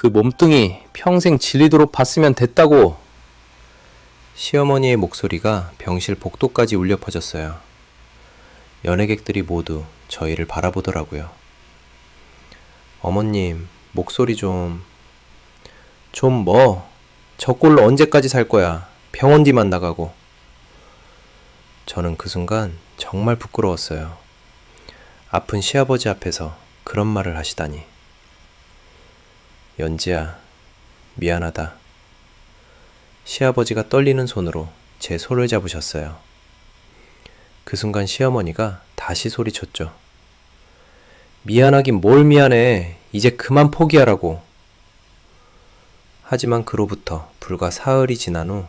그 몸뚱이 평생 질리도록 봤으면 됐다고. 시어머니의 목소리가 병실 복도까지 울려 퍼졌어요. 연애객들이 모두 저희를 바라보더라고요. 어머님, 목소리 좀 뭐? 저 꼴로 언제까지 살 거야? 병원 뒤만 나가고. 저는 그 순간 정말 부끄러웠어요. 아픈 시아버지 앞에서 그런 말을 하시다니. 연지야, 미안하다. 시아버지가 떨리는 손으로 제 손을 잡으셨어요. 그 순간 시어머니가 다시 소리쳤죠. 미안하긴 뭘 미안해. 이제 그만 포기하라고. 하지만 그로부터 불과 사흘이 지난 후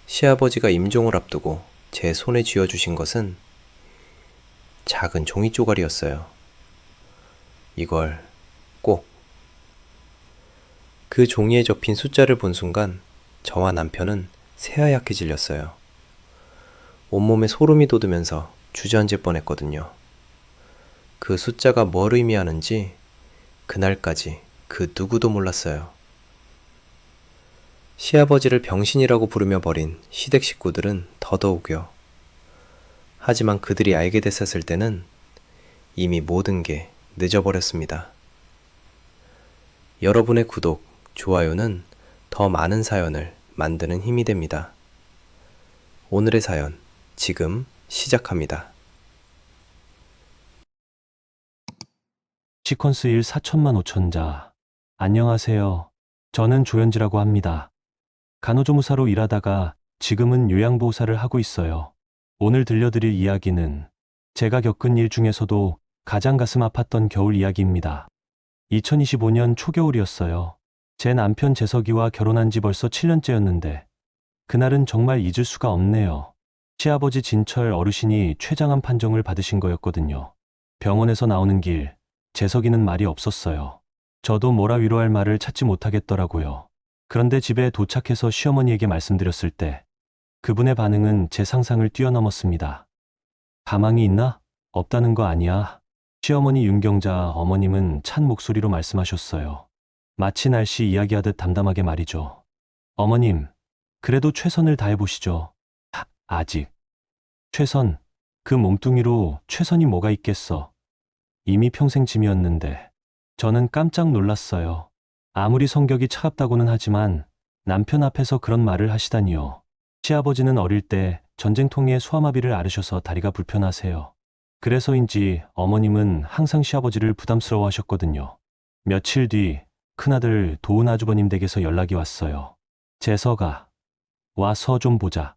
시아버지가 임종을 앞두고 제 손에 쥐어주신 것은 작은 종이 쪼가리였어요. 이걸 꼭. 그 종이에 접힌 숫자를 본 순간 저와 남편은 새하얗게 질렸어요. 온몸에 소름이 돋으면서 주저앉을 뻔했거든요. 그 숫자가 뭘 의미하는지 그날까지 그 누구도 몰랐어요. 시아버지를 병신이라고 부르며 버린 시댁 식구들은 더더욱요. 하지만 그들이 알게 됐었을 때는 이미 모든 게 늦어버렸습니다. 여러분의 구독, 좋아요는 더 많은 사연을 만드는 힘이 됩니다. 오늘의 사연 지금 시작합니다. 시퀀스 1 4천만 5천자. 안녕하세요. 저는 조현지라고 합니다. 간호조무사로 일하다가 지금은 요양보호사를 하고 있어요. 오늘 들려드릴 이야기는 제가 겪은 일 중에서도 가장 가슴 아팠던 겨울 이야기입니다. 2025년 초겨울이었어요. 제 남편 재석이와 결혼한 지 벌써 7년째였는데 그날은 정말 잊을 수가 없네요. 시아버지 진철 어르신이 췌장암 판정을 받으신 거였거든요. 병원에서 나오는 길 재석이는 말이 없었어요. 저도 뭐라 위로할 말을 찾지 못하겠더라고요. 그런데 집에 도착해서 시어머니에게 말씀드렸을 때 그분의 반응은 제 상상을 뛰어넘었습니다. 가망이 있나? 없다는 거 아니야. 시어머니 윤경자 어머님은 찬 목소리로 말씀하셨어요. 마치 날씨 이야기하듯 담담하게 말이죠. 어머님, 그래도 최선을 다해보시죠. 아직. 최선, 그 몸뚱이로 최선이 뭐가 있겠어. 이미 평생 짐이었는데. 저는 깜짝 놀랐어요. 아무리 성격이 차갑다고는 하지만 남편 앞에서 그런 말을 하시다니요. 시아버지는 어릴 때 전쟁통에 소아마비를 앓으셔서 다리가 불편하세요. 그래서인지 어머님은 항상 시아버지를 부담스러워 하셨거든요. 며칠 뒤 큰아들 도훈 아주버님 댁에서 연락이 왔어요. 재석아, 와서 좀 보자.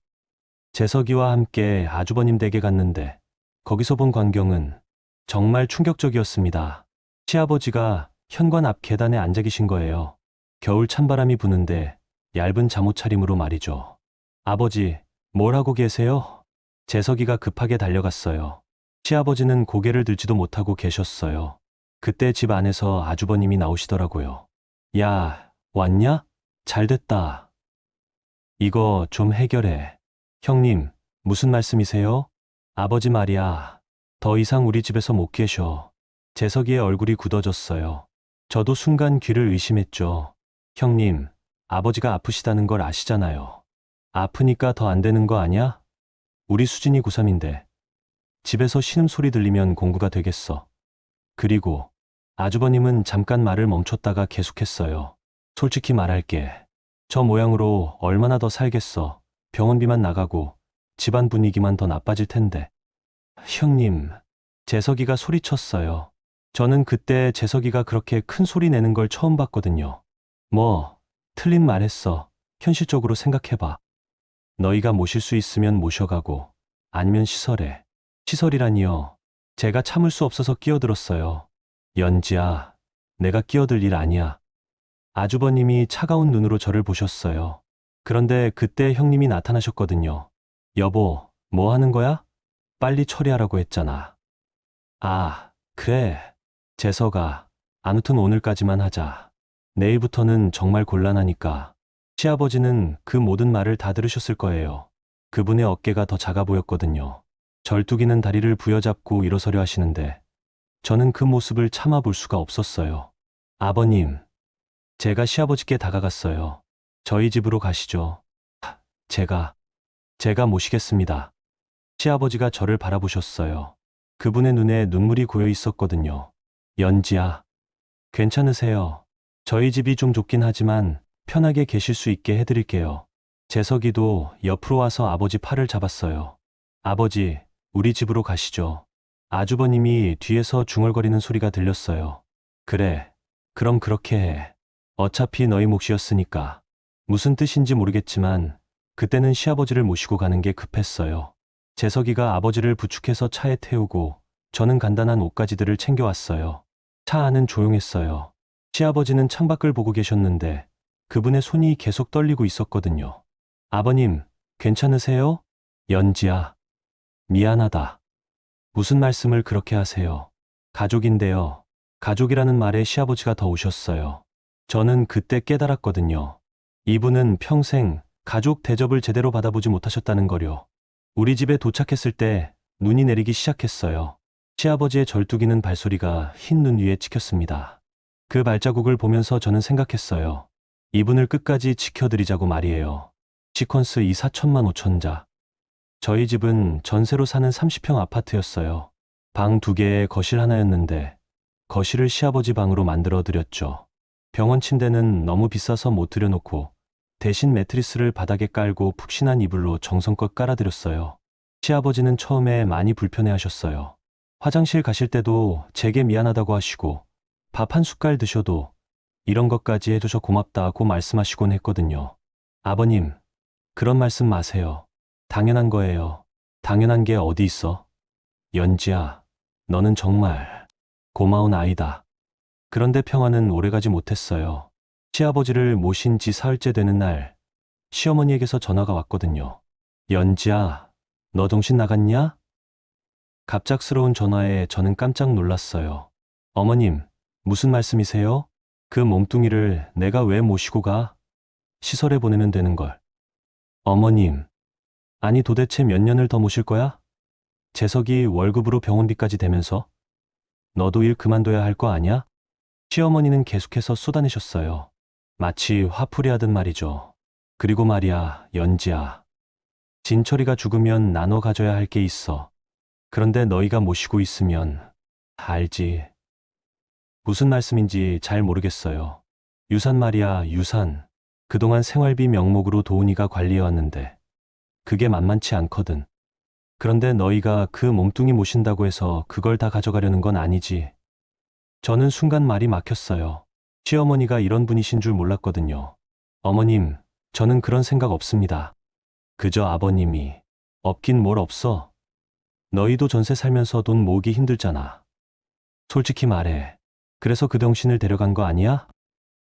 재석이와 함께 아주버님 댁에 갔는데 거기서 본 광경은 정말 충격적이었습니다. 시아버지가 현관 앞 계단에 앉아 계신 거예요. 겨울 찬바람이 부는데 얇은 잠옷 차림으로 말이죠. 아버지, 뭘 하고 계세요? 재석이가 급하게 달려갔어요. 시아버지는 고개를 들지도 못하고 계셨어요. 그때 집 안에서 아주버님이 나오시더라고요. 야, 왔냐? 잘됐다. 이거 좀 해결해. 형님, 무슨 말씀이세요? 아버지 말이야. 더 이상 우리 집에서 못 계셔. 재석이의 얼굴이 굳어졌어요. 저도 순간 귀를 의심했죠. 형님, 아버지가 아프시다는 걸 아시잖아요. 아프니까 더 안 되는 거 아냐? 우리 수진이 고3인데 집에서 신음소리 들리면 공부가 되겠어. 그리고 아주버님은 잠깐 말을 멈췄다가 계속했어요. 솔직히 말할게. 저 모양으로 얼마나 더 살겠어. 병원비만 나가고 집안 분위기만 더 나빠질 텐데. 형님, 재석이가 소리쳤어요. 저는 그때 재석이가 그렇게 큰 소리 내는 걸 처음 봤거든요. 뭐, 틀린 말 했어. 현실적으로 생각해봐. 너희가 모실 수 있으면 모셔가고, 아니면 시설에. 시설이라니요. 제가 참을 수 없어서 끼어들었어요. 연지야, 내가 끼어들 일 아니야. 아주버님이 차가운 눈으로 저를 보셨어요. 그런데 그때 형님이 나타나셨거든요. 여보, 뭐 하는 거야? 빨리 처리하라고 했잖아. 아, 그래. 재석아, 아무튼 오늘까지만 하자. 내일부터는 정말 곤란하니까. 시아버지는 그 모든 말을 다 들으셨을 거예요. 그분의 어깨가 더 작아 보였거든요. 절뚝이는 다리를 부여잡고 일어서려 하시는데 저는 그 모습을 참아볼 수가 없었어요. 아버님, 제가 시아버지께 다가갔어요. 저희 집으로 가시죠. 제가 모시겠습니다. 시아버지가 저를 바라보셨어요. 그분의 눈에 눈물이 고여 있었거든요. 연지야, 괜찮으세요? 저희 집이 좀 좁긴 하지만 편하게 계실 수 있게 해드릴게요. 재석이도 옆으로 와서 아버지 팔을 잡았어요. 아버지, 우리 집으로 가시죠. 아주버님이 뒤에서 중얼거리는 소리가 들렸어요. 그래, 그럼 그렇게 해. 어차피 너희 몫이었으니까. 무슨 뜻인지 모르겠지만 그때는 시아버지를 모시고 가는 게 급했어요. 재석이가 아버지를 부축해서 차에 태우고 저는 간단한 옷가지들을 챙겨왔어요. 차 안은 조용했어요. 시아버지는 창밖을 보고 계셨는데 그분의 손이 계속 떨리고 있었거든요. 아버님, 괜찮으세요? 연지야, 미안하다. 무슨 말씀을 그렇게 하세요? 가족인데요. 가족이라는 말에 시아버지가 더 우셨어요. 저는 그때 깨달았거든요. 이분은 평생 가족 대접을 제대로 받아보지 못하셨다는 거요. 우리 집에 도착했을 때 눈이 내리기 시작했어요. 시아버지의 절뚝이는 발소리가 흰 눈 위에 찍혔습니다. 그 발자국을 보면서 저는 생각했어요. 이분을 끝까지 지켜드리자고 말이에요. 시퀀스 2 4천만 5천자. 저희 집은 전세로 사는 30평 아파트였어요. 방 2개에 거실 하나였는데 거실을 시아버지 방으로 만들어 드렸죠. 병원 침대는 너무 비싸서 못 들여놓고 대신 매트리스를 바닥에 깔고 푹신한 이불로 정성껏 깔아드렸어요. 시아버지는 처음에 많이 불편해하셨어요. 화장실 가실 때도 제게 미안하다고 하시고 밥 한 숟갈 드셔도 이런 것까지 해줘서 고맙다고 말씀하시곤 했거든요. 아버님, 그런 말씀 마세요. 당연한 거예요. 당연한 게 어디 있어? 연지야, 너는 정말 고마운 아이다. 그런데 평화는 오래가지 못했어요. 시아버지를 모신 지 사흘째 되는 날, 시어머니에게서 전화가 왔거든요. 연지야, 너 정신 나갔냐? 갑작스러운 전화에 저는 깜짝 놀랐어요. 어머님, 무슨 말씀이세요? 그 몸뚱이를 내가 왜 모시고 가? 시설에 보내면 되는 걸. 어머님, 아니 도대체 몇 년을 더 모실 거야? 재석이 월급으로 병원비까지 대면서? 너도 일 그만둬야 할 거 아니야? 시어머니는 계속해서 쏟아내셨어요. 마치 화풀이 하듯 말이죠. 그리고 말이야, 연지야. 진철이가 죽으면 나눠 가져야 할 게 있어. 그런데 너희가 모시고 있으면 알지. 무슨 말씀인지 잘 모르겠어요. 유산 말이야, 유산. 그동안 생활비 명목으로 도훈이가 관리해왔는데 그게 만만치 않거든. 그런데 너희가 그 몸뚱이 모신다고 해서 그걸 다 가져가려는 건 아니지. 저는 순간 말이 막혔어요. 시어머니가 이런 분이신 줄 몰랐거든요. 어머님, 저는 그런 생각 없습니다. 그저 아버님이. 없긴 뭘 없어. 너희도 전세 살면서 돈 모으기 힘들잖아. 솔직히 말해. 그래서 그 병신을 데려간 거 아니야?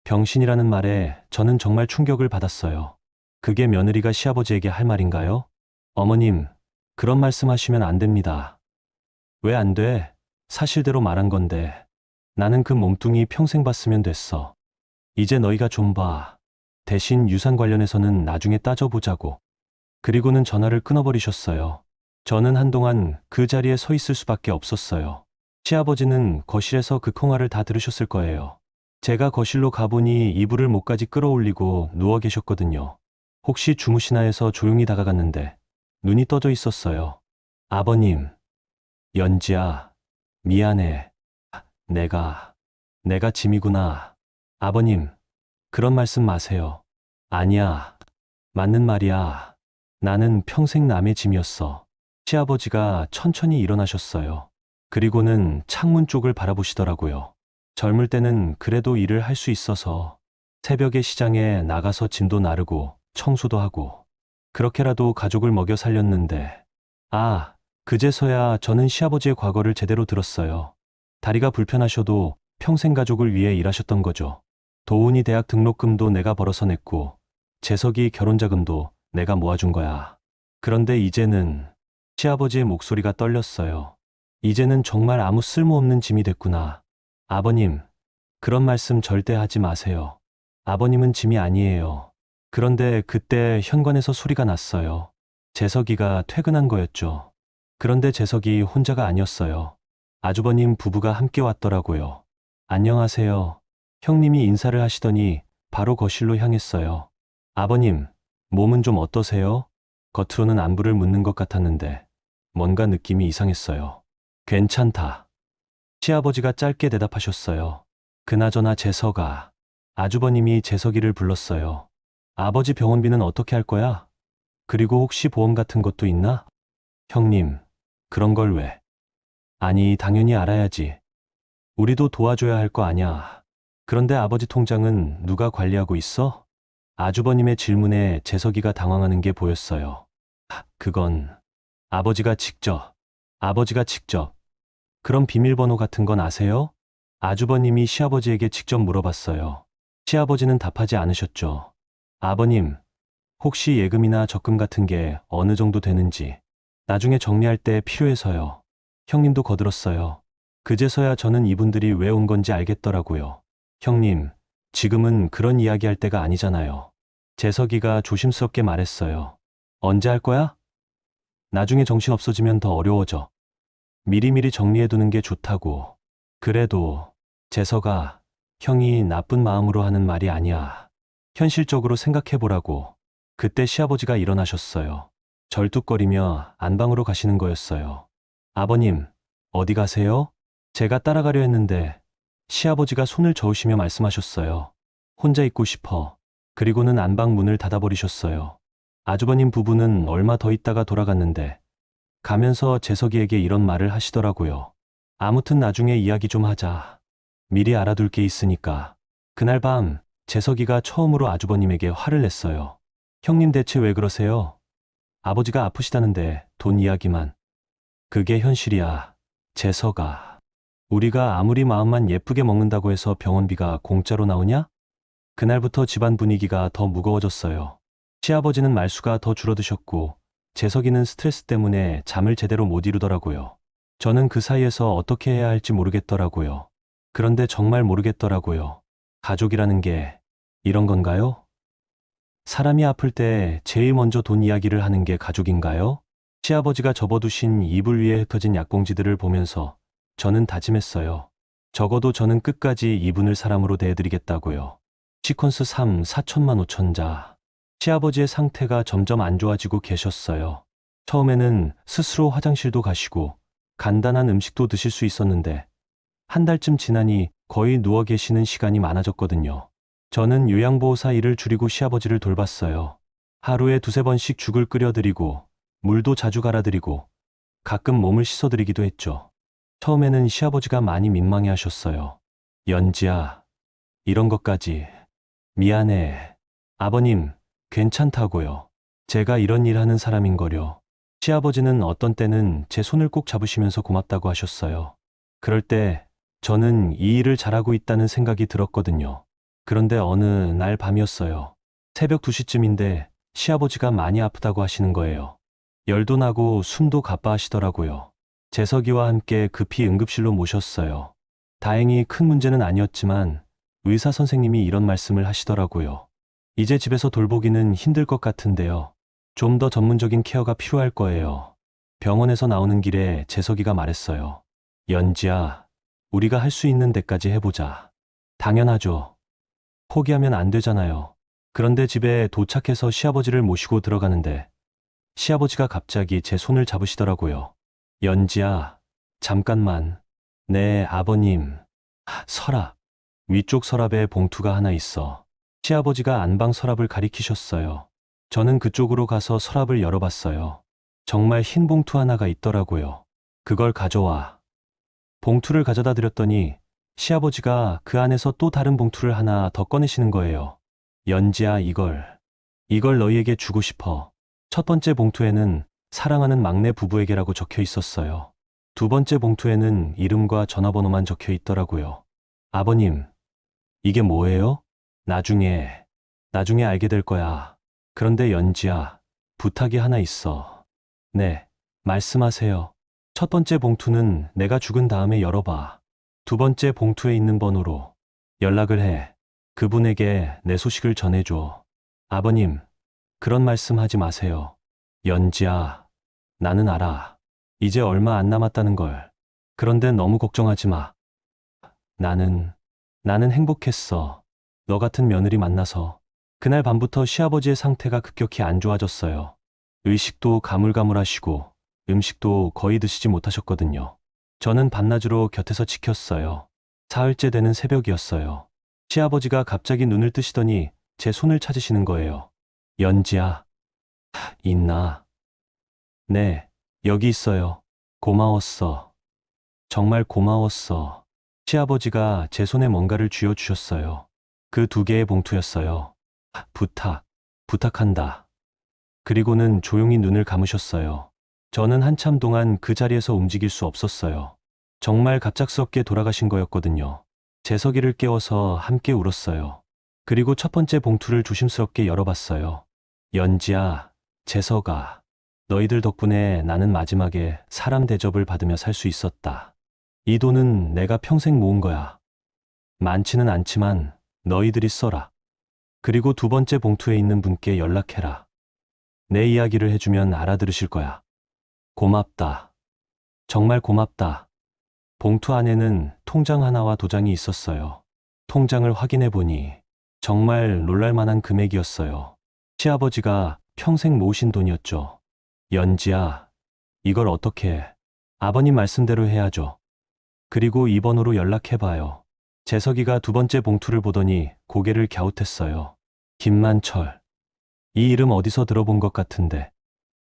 병신이라는 말에 저는 정말 충격을 받았어요. 그게 며느리가 시아버지에게 할 말인가요? 어머님, 그런 말씀 하시면 안 됩니다. 왜 안 돼? 사실대로 말한 건데. 나는 그 몸뚱이 평생 봤으면 됐어. 이제 너희가 좀 봐. 대신 유산 관련해서는 나중에 따져보자고. 그리고는 전화를 끊어버리셨어요. 저는 한동안 그 자리에 서 있을 수밖에 없었어요. 시아버지는 거실에서 그 통화를 다 들으셨을 거예요. 제가 거실로 가보니 이불을 목까지 끌어올리고 누워 계셨거든요. 혹시 주무시나 해서 조용히 다가갔는데 눈이 떠져 있었어요. 아버님, 연지야, 미안해. 내가 짐이구나. 아버님, 그런 말씀 마세요. 아니야. 맞는 말이야. 나는 평생 남의 짐이었어. 시아버지가 천천히 일어나셨어요. 그리고는 창문 쪽을 바라보시더라고요. 젊을 때는 그래도 일을 할 수 있어서 새벽에 시장에 나가서 짐도 나르고 청소도 하고 그렇게라도 가족을 먹여 살렸는데 그제서야 저는 시아버지의 과거를 제대로 들었어요. 다리가 불편하셔도 평생 가족을 위해 일하셨던 거죠. 도훈이 대학 등록금도 내가 벌어서 냈고 재석이 결혼자금도 내가 모아준 거야. 그런데 이제는 시아버지의 목소리가 떨렸어요. 이제는 정말 아무 쓸모없는 짐이 됐구나. 아버님, 그런 말씀 절대 하지 마세요. 아버님은 짐이 아니에요. 그런데 그때 현관에서 소리가 났어요. 재석이가 퇴근한 거였죠. 그런데 재석이 혼자가 아니었어요. 아주버님 부부가 함께 왔더라고요. 안녕하세요. 형님이 인사를 하시더니 바로 거실로 향했어요. 아버님, 몸은 좀 어떠세요? 겉으로는 안부를 묻는 것 같았는데 뭔가 느낌이 이상했어요. 괜찮다. 시아버지가 짧게 대답하셨어요. 그나저나 재석아. 아주버님이 재석이를 불렀어요. 아버지 병원비는 어떻게 할 거야? 그리고 혹시 보험 같은 것도 있나? 형님, 그런 걸 왜? 아니, 당연히 알아야지. 우리도 도와줘야 할 거 아냐. 그런데 아버지 통장은 누가 관리하고 있어? 아주버님의 질문에 재석이가 당황하는 게 보였어요. 그건 아버지가 직접. 아버지가 직접. 그럼 비밀번호 같은 건 아세요? 아주버님이 시아버지에게 직접 물어봤어요. 시아버지는 답하지 않으셨죠. 아버님, 혹시 예금이나 적금 같은 게 어느 정도 되는지 나중에 정리할 때 필요해서요. 형님도 거들었어요. 그제서야 저는 이분들이 왜 온 건지 알겠더라고요. 형님, 지금은 그런 이야기 할 때가 아니잖아요. 재석이가 조심스럽게 말했어요. 언제 할 거야? 나중에 정신 없어지면 더 어려워져. 미리미리 정리해두는 게 좋다고. 그래도 재석아, 형이 나쁜 마음으로 하는 말이 아니야. 현실적으로 생각해보라고. 그때 시아버지가 일어나셨어요. 절뚝거리며 안방으로 가시는 거였어요. 아버님, 어디 가세요? 제가 따라가려 했는데 시아버지가 손을 저으시며 말씀하셨어요. 혼자 있고 싶어. 그리고는 안방 문을 닫아버리셨어요. 아주버님 부부는 얼마 더 있다가 돌아갔는데 가면서 재석이에게 이런 말을 하시더라고요. 아무튼 나중에 이야기 좀 하자. 미리 알아둘 게 있으니까. 그날 밤 재석이가 처음으로 아주버님에게 화를 냈어요. 형님 대체 왜 그러세요? 아버지가 아프시다는데 돈 이야기만. 그게 현실이야. 재석아. 우리가 아무리 마음만 예쁘게 먹는다고 해서 병원비가 공짜로 나오냐? 그날부터 집안 분위기가 더 무거워졌어요. 시아버지는 말수가 더 줄어드셨고 재석이는 스트레스 때문에 잠을 제대로 못 이루더라고요. 저는 그 사이에서 어떻게 해야 할지 모르겠더라고요. 그런데 정말 모르겠더라고요. 가족이라는 게 이런 건가요? 사람이 아플 때 제일 먼저 돈 이야기를 하는 게 가족인가요? 시아버지가 접어두신 이불 위에 흩어진 약봉지들을 보면서 저는 다짐했어요. 적어도 저는 끝까지 이분을 사람으로 대해드리겠다고요. 시퀀스 3, 4천만 5천자. 시아버지의 상태가 점점 안 좋아지고 계셨어요. 처음에는 스스로 화장실도 가시고 간단한 음식도 드실 수 있었는데 한 달쯤 지나니 거의 누워 계시는 시간이 많아졌거든요. 저는 요양보호사 일을 줄이고 시아버지를 돌봤어요. 하루에 두세 번씩 죽을 끓여드리고 물도 자주 갈아드리고 가끔 몸을 씻어드리기도 했죠. 처음에는 시아버지가 많이 민망해 하셨어요. 연지야, 이런 것까지. 미안해. 아버님, 괜찮다고요. 제가 이런 일 하는 사람인걸요. 시아버지는 어떤 때는 제 손을 꼭 잡으시면서 고맙다고 하셨어요. 그럴 때 저는 이 일을 잘하고 있다는 생각이 들었거든요. 그런데 어느 날 밤이었어요. 새벽 2시쯤인데 시아버지가 많이 아프다고 하시는 거예요. 열도 나고 숨도 가빠하시더라고요. 재석이와 함께 급히 응급실로 모셨어요. 다행히 큰 문제는 아니었지만 의사 선생님이 이런 말씀을 하시더라고요. 이제 집에서 돌보기는 힘들 것 같은데요. 좀 더 전문적인 케어가 필요할 거예요. 병원에서 나오는 길에 재석이가 말했어요. 연지야, 우리가 할 수 있는 데까지 해보자. 당연하죠. 포기하면 안 되잖아요. 그런데 집에 도착해서 시아버지를 모시고 들어가는데 시아버지가 갑자기 제 손을 잡으시더라고요. 연지야, 잠깐만. 네, 아버님. 서랍. 위쪽 서랍에 봉투가 하나 있어. 시아버지가 안방 서랍을 가리키셨어요. 저는 그쪽으로 가서 서랍을 열어봤어요. 정말 흰 봉투 하나가 있더라고요. 그걸 가져와. 봉투를 가져다 드렸더니 시아버지가 그 안에서 또 다른 봉투를 하나 더 꺼내시는 거예요. 연지야, 이걸 너희에게 주고 싶어. 첫 번째 봉투에는 사랑하는 막내 부부에게라고 적혀 있었어요. 두 번째 봉투에는 이름과 전화번호만 적혀 있더라고요. 아버님, 이게 뭐예요? 나중에 알게 될 거야. 그런데 연지야, 부탁이 하나 있어. 네, 말씀하세요. 첫 번째 봉투는 내가 죽은 다음에 열어봐. 두 번째 봉투에 있는 번호로 연락을 해. 그분에게 내 소식을 전해줘. 아버님, 그런 말씀 하지 마세요. 연지야, 나는 알아. 이제 얼마 안 남았다는 걸. 그런데 너무 걱정하지 마. 나는 행복했어. 너 같은 며느리 만나서. 그날 밤부터 시아버지의 상태가 급격히 안 좋아졌어요. 의식도 가물가물하시고 음식도 거의 드시지 못하셨거든요. 저는 밤낮으로 곁에서 지켰어요. 사흘째 되는 새벽이었어요. 시아버지가 갑자기 눈을 뜨시더니 제 손을 찾으시는 거예요. 연지야, 있나? 네, 여기 있어요. 고마웠어. 정말 고마웠어. 시아버지가 제 손에 뭔가를 쥐어주셨어요. 그 2개의 봉투였어요. 부탁한다. 그리고는 조용히 눈을 감으셨어요. 저는 한참 동안 그 자리에서 움직일 수 없었어요. 정말 갑작스럽게 돌아가신 거였거든요. 재석이를 깨워서 함께 울었어요. 그리고 첫 번째 봉투를 조심스럽게 열어봤어요. 연지야, 재석아, 너희들 덕분에 나는 마지막에 사람 대접을 받으며 살 수 있었다. 이 돈은 내가 평생 모은 거야. 많지는 않지만 너희들이 써라. 그리고 2번째 봉투에 있는 분께 연락해라. 내 이야기를 해주면 알아들으실 거야. 고맙다. 정말 고맙다. 봉투 안에는 통장 하나와 도장이 있었어요. 통장을 확인해 보니 정말 놀랄만한 금액이었어요. 시아버지가 평생 모으신 돈이었죠. 연지야, 이걸 어떻게 해? 아버님 말씀대로 해야죠. 그리고 2번으로 연락해봐요. 재석이가 2번째 봉투를 보더니 고개를 갸웃했어요. 김만철. 이 이름 어디서 들어본 것 같은데.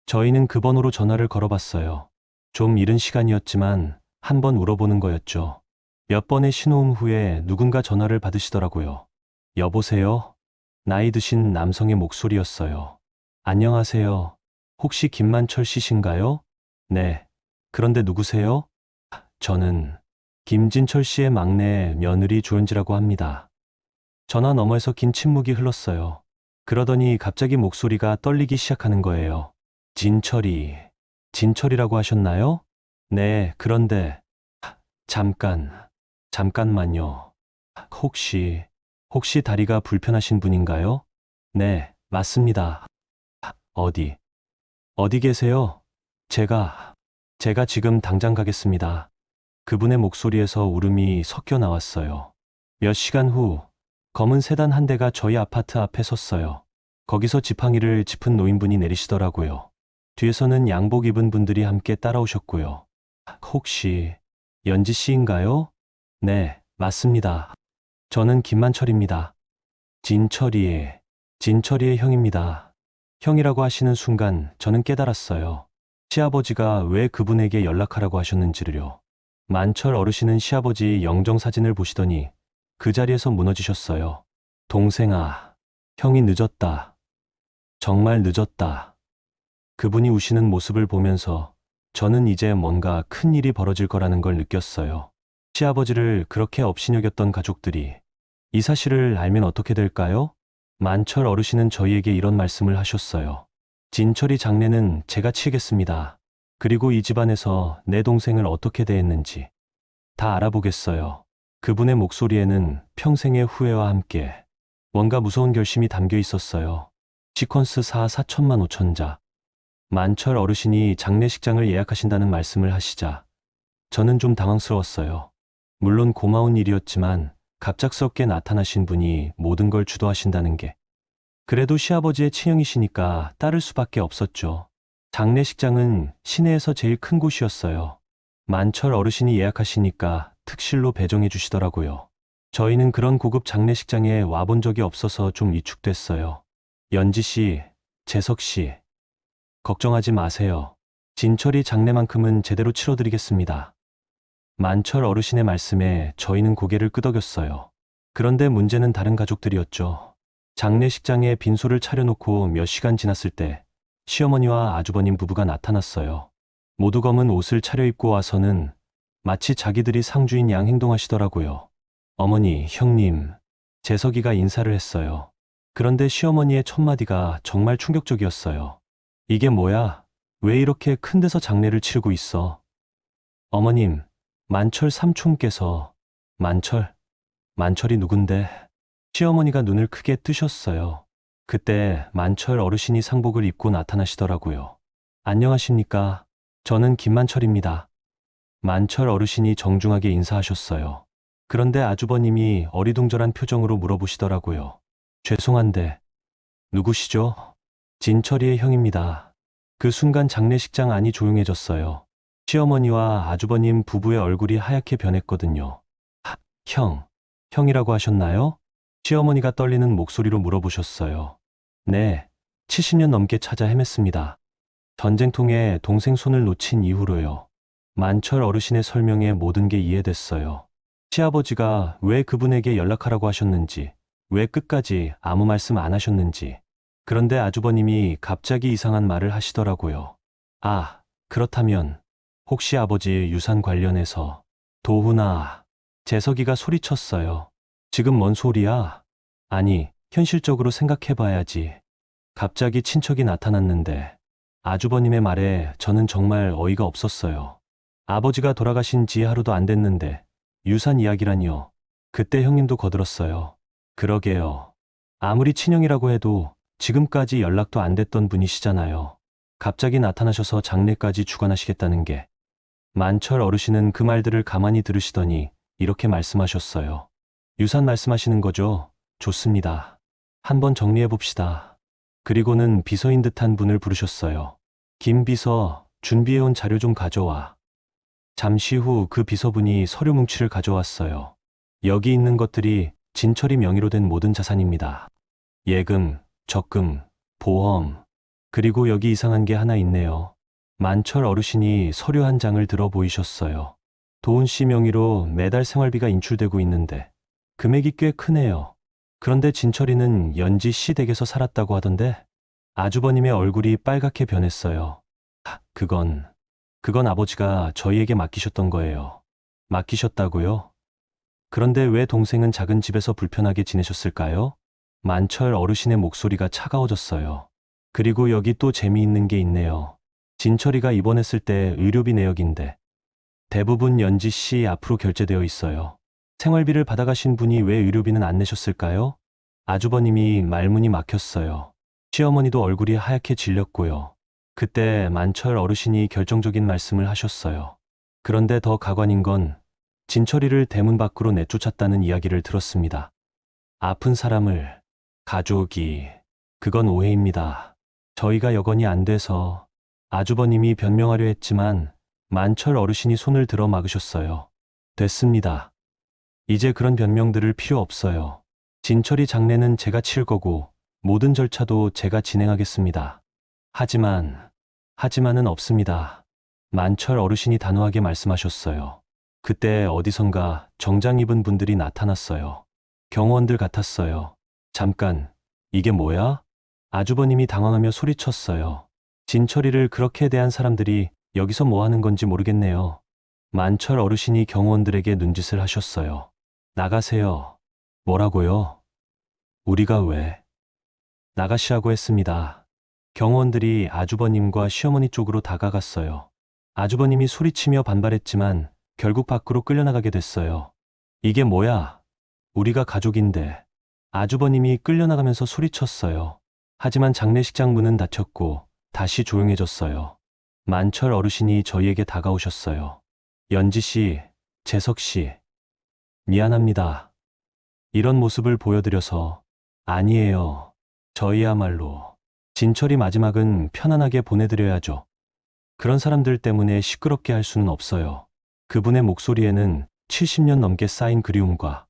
저희는 그 번호로 전화를 걸어봤어요. 좀 이른 시간이었지만 한번 울어보는 거였죠. 몇 번의 신호음 후에 누군가 전화를 받으시더라고요. 여보세요? 나이 드신 남성의 목소리였어요. 안녕하세요. 혹시 김만철 씨신가요? 네. 그런데 누구세요? 저는 김진철 씨의 막내 며느리 조연지라고 합니다. 전화 너머에서 긴 침묵이 흘렀어요. 그러더니 갑자기 목소리가 떨리기 시작하는 거예요. 진철이라고 하셨나요? 네, 그런데 잠깐만요. 혹시 다리가 불편하신 분인가요? 네, 맞습니다. 어디 계세요? 제가 지금 당장 가겠습니다. 그분의 목소리에서 울음이 섞여 나왔어요. 몇 시간 후 검은 세단 한 대가 저희 아파트 앞에 섰어요. 거기서 지팡이를 짚은 노인분이 내리시더라고요. 뒤에서는 양복 입은 분들이 함께 따라오셨고요. 혹시 연지 씨인가요? 네, 맞습니다. 저는 김만철입니다. 진철이의 형입니다. 형이라고 하시는 순간 저는 깨달았어요. 시아버지가 왜 그분에게 연락하라고 하셨는지를요. 만철 어르신은 시아버지 영정사진을 보시더니 그 자리에서 무너지셨어요. 동생아, 형이 늦었다. 정말 늦었다. 그분이 우시는 모습을 보면서 저는 이제 뭔가 큰 일이 벌어질 거라는 걸 느꼈어요. 시아버지를 그렇게 업신여겼던 가족들이 이 사실을 알면 어떻게 될까요? 만철 어르신은 저희에게 이런 말씀을 하셨어요. 진철이 장례는 제가 치겠습니다. 그리고 이 집안에서 내 동생을 어떻게 대했는지 다 알아보겠어요. 그분의 목소리에는 평생의 후회와 함께 뭔가 무서운 결심이 담겨 있었어요. 시퀀스 4천만 5천자. 만철 어르신이 장례식장을 예약하신다는 말씀을 하시자 저는 좀 당황스러웠어요. 물론 고마운 일이었지만 갑작스럽게 나타나신 분이 모든 걸 주도하신다는 게 그래도 시아버지의 친형이시니까 따를 수밖에 없었죠. 장례식장은 시내에서 제일 큰 곳이었어요. 만철 어르신이 예약하시니까 특실로 배정해 주시더라고요. 저희는 그런 고급 장례식장에 와본 적이 없어서 좀 위축됐어요. 연지 씨, 재석 씨, 걱정하지 마세요. 진철이 장례만큼은 제대로 치러드리겠습니다. 만철 어르신의 말씀에 저희는 고개를 끄덕였어요. 그런데 문제는 다른 가족들이었죠. 장례식장에 빈소를 차려놓고 몇 시간 지났을 때 시어머니와 아주버님 부부가 나타났어요. 모두 검은 옷을 차려입고 와서는 마치 자기들이 상주인 양 행동하시더라고요. 어머니, 형님, 재석이가 인사를 했어요. 그런데 시어머니의 첫마디가 정말 충격적이었어요. 이게 뭐야? 왜 이렇게 큰 데서 장례를 치르고 있어? 어머님, 만철 삼촌께서 만철이 누군데? 시어머니가 눈을 크게 뜨셨어요. 그때 만철 어르신이 상복을 입고 나타나시더라고요. 안녕하십니까? 저는 김만철입니다. 만철 어르신이 정중하게 인사하셨어요. 그런데 아주버님이 어리둥절한 표정으로 물어보시더라고요. 죄송한데, 누구시죠? 진철이의 형입니다. 그 순간 장례식장 안이 조용해졌어요. 시어머니와 아주버님 부부의 얼굴이 하얗게 변했거든요. 형, 형이라고 하셨나요? 시어머니가 떨리는 목소리로 물어보셨어요. 네, 70년 넘게 찾아 헤맸습니다. 전쟁통에 동생 손을 놓친 이후로요. 만철 어르신의 설명에 모든 게 이해됐어요. 시아버지가 왜 그분에게 연락하라고 하셨는지, 왜 끝까지 아무 말씀 안 하셨는지. 그런데 아주버님이 갑자기 이상한 말을 하시더라고요. 아, 그렇다면 혹시 아버지 유산 관련해서 도훈아, 재석이가 소리쳤어요. 지금 뭔 소리야? 아니, 현실적으로 생각해봐야지. 갑자기 친척이 나타났는데 아주버님의 말에 저는 정말 어이가 없었어요. 아버지가 돌아가신 지 하루도 안 됐는데 유산 이야기라니요. 그때 형님도 거들었어요. 그러게요. 아무리 친형이라고 해도 지금까지 연락도 안 됐던 분이시잖아요. 갑자기 나타나셔서 장례까지 주관하시겠다는 게. 만철 어르신은 그 말들을 가만히 들으시더니 이렇게 말씀하셨어요. 유산 말씀하시는 거죠? 좋습니다. 한번 정리해 봅시다. 그리고는 비서인 듯한 분을 부르셨어요. 김 비서, 준비해온 자료 좀 가져와. 잠시 후 그 비서분이 서류 뭉치를 가져왔어요. 여기 있는 것들이 진철이 명의로 된 모든 자산입니다. 예금, 적금, 보험, 그리고 여기 이상한 게 하나 있네요. 만철 어르신이 서류 한 장을 들어 보이셨어요. 도훈 씨 명의로 매달 생활비가 인출되고 있는데 금액이 꽤 크네요. 그런데 진철이는 연지 씨 댁에서 살았다고 하던데 아주버님의 얼굴이 빨갛게 변했어요. 그건 아버지가 저희에게 맡기셨던 거예요. 맡기셨다고요? 그런데 왜 동생은 작은 집에서 불편하게 지내셨을까요? 만철 어르신의 목소리가 차가워졌어요. 그리고 여기 또 재미있는 게 있네요. 진철이가 입원했을 때 의료비 내역인데 대부분 연지 씨 앞으로 결제되어 있어요. 생활비를 받아가신 분이 왜 의료비는 안 내셨을까요? 아주버님이 말문이 막혔어요. 시어머니도 얼굴이 하얗게 질렸고요. 그때 만철 어르신이 결정적인 말씀을 하셨어요. 그런데 더 가관인 건 진철이를 대문 밖으로 내쫓았다는 이야기를 들었습니다. 아픈 사람을, 가족이, 그건 오해입니다. 저희가 여건이 안 돼서 아주버님이 변명하려 했지만 만철 어르신이 손을 들어 막으셨어요. 됐습니다. 이제 그런 변명들을 필요 없어요. 진철이 장례는 제가 칠 거고 모든 절차도 제가 진행하겠습니다. 하지만은 없습니다. 만철 어르신이 단호하게 말씀하셨어요. 그때 어디선가 정장 입은 분들이 나타났어요. 경호원들 같았어요. 잠깐, 이게 뭐야? 아주버님이 당황하며 소리쳤어요. 진철이를 그렇게 대한 사람들이 여기서 뭐 하는 건지 모르겠네요. 만철 어르신이 경호원들에게 눈짓을 하셨어요. 나가세요. 뭐라고요? 우리가 왜? 나가시라고 했습니다. 경호원들이 아주버님과 시어머니 쪽으로 다가갔어요. 아주버님이 소리치며 반발했지만 결국 밖으로 끌려나가게 됐어요. 이게 뭐야? 우리가 가족인데. 아주버님이 끌려나가면서 소리쳤어요. 하지만 장례식장 문은 닫혔고 다시 조용해졌어요. 만철 어르신이 저희에게 다가오셨어요. 연지 씨, 재석 씨, 미안합니다. 이런 모습을 보여드려서. 아니에요. 저희야말로. 진철이 마지막은 편안하게 보내드려야죠. 그런 사람들 때문에 시끄럽게 할 수는 없어요. 그분의 목소리에는 70년 넘게 쌓인 그리움과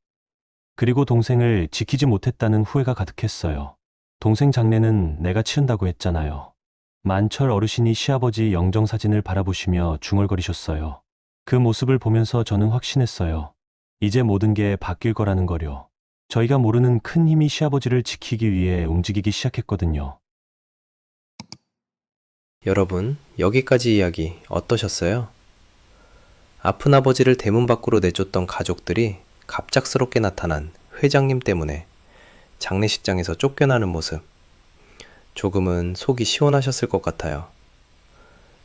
그리고 동생을 지키지 못했다는 후회가 가득했어요. 동생 장례는 내가 치른다고 했잖아요. 만철 어르신이 시아버지 영정사진을 바라보시며 중얼거리셨어요. 그 모습을 보면서 저는 확신했어요. 이제 모든 게 바뀔 거라는 거요. 저희가 모르는 큰 힘이 시아버지를 지키기 위해 움직이기 시작했거든요. 여러분, 여기까지 이야기 어떠셨어요? 아픈 아버지를 대문 밖으로 내쫓던 가족들이 갑작스럽게 나타난 회장님 때문에 장례식장에서 쫓겨나는 모습. 조금은 속이 시원하셨을 것 같아요.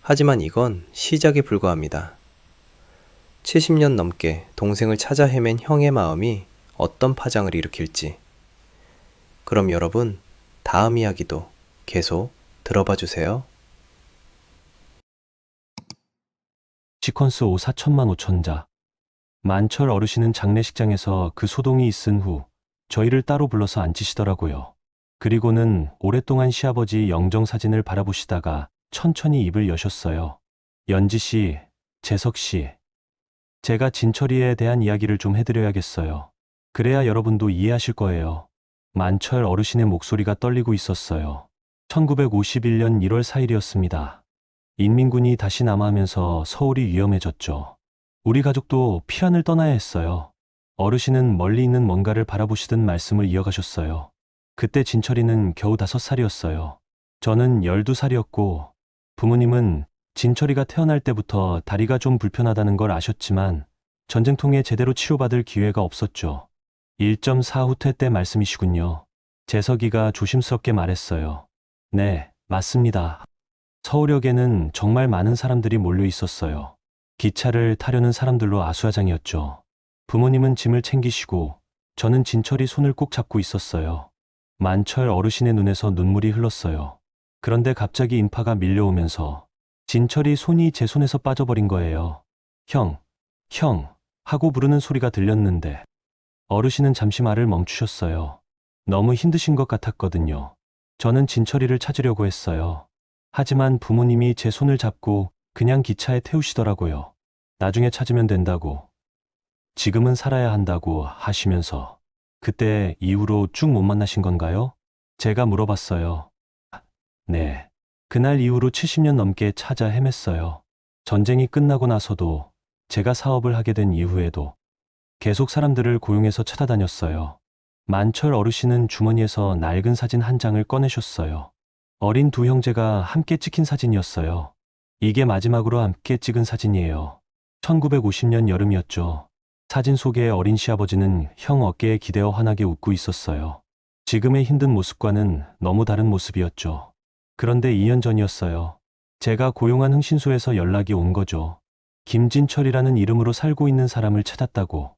하지만 이건 시작에 불과합니다. 70년 넘게 동생을 찾아 헤맨 형의 마음이 어떤 파장을 일으킬지. 그럼 여러분, 다음 이야기도 계속 들어봐 주세요. 시퀀스 5 4천만 5천자. 만철 어르신은 장례식장에서 그 소동이 있은 후 저희를 따로 불러서 앉히시더라고요. 그리고는 오랫동안 시아버지 영정 사진을 바라보시다가 천천히 입을 여셨어요. 연지 씨, 재석 씨, 제가 진철이에 대한 이야기를 좀 해드려야겠어요. 그래야 여러분도 이해하실 거예요. 만철 어르신의 목소리가 떨리고 있었어요. 1951년 1월 4일이었습니다. 인민군이 다시 남하하면서 서울이 위험해졌죠. 우리 가족도 피란을 떠나야 했어요. 어르신은 멀리 있는 뭔가를 바라보시듯 말씀을 이어가셨어요. 그때 진철이는 겨우 5살이었어요. 저는 12살이었고 부모님은 진철이가 태어날 때부터 다리가 좀 불편하다는 걸 아셨지만 전쟁통에 제대로 치료받을 기회가 없었죠. 1.4 후퇴 때 말씀이시군요. 재석이가 조심스럽게 말했어요. 네, 맞습니다. 서울역에는 정말 많은 사람들이 몰려 있었어요. 기차를 타려는 사람들로 아수아장이었죠. 부모님은 짐을 챙기시고 저는 진철이 손을 꼭 잡고 있었어요. 만철 어르신의 눈에서 눈물이 흘렀어요. 그런데 갑자기 인파가 밀려오면서 진철이 손이 제 손에서 빠져버린 거예요. 형, 형 하고 부르는 소리가 들렸는데 어르신은 잠시 말을 멈추셨어요. 너무 힘드신 것 같았거든요. 저는 진철이를 찾으려고 했어요. 하지만 부모님이 제 손을 잡고 그냥 기차에 태우시더라고요. 나중에 찾으면 된다고, 지금은 살아야 한다고 하시면서. 그때 이후로 쭉 못 만나신 건가요? 제가 물어봤어요. 네. 그날 이후로 70년 넘게 찾아 헤맸어요. 전쟁이 끝나고 나서도, 제가 사업을 하게 된 이후에도 계속 사람들을 고용해서 찾아다녔어요. 만철 어르신은 주머니에서 낡은 사진 한 장을 꺼내셨어요. 어린 두 형제가 함께 찍힌 사진이었어요. 이게 마지막으로 함께 찍은 사진이에요. 1950년 여름이었죠. 사진 속의 어린 시아버지는 형 어깨에 기대어 환하게 웃고 있었어요. 지금의 힘든 모습과는 너무 다른 모습이었죠. 그런데 2년 전이었어요. 제가 고용한 흥신소에서 연락이 온 거죠. 김진철이라는 이름으로 살고 있는 사람을 찾았다고.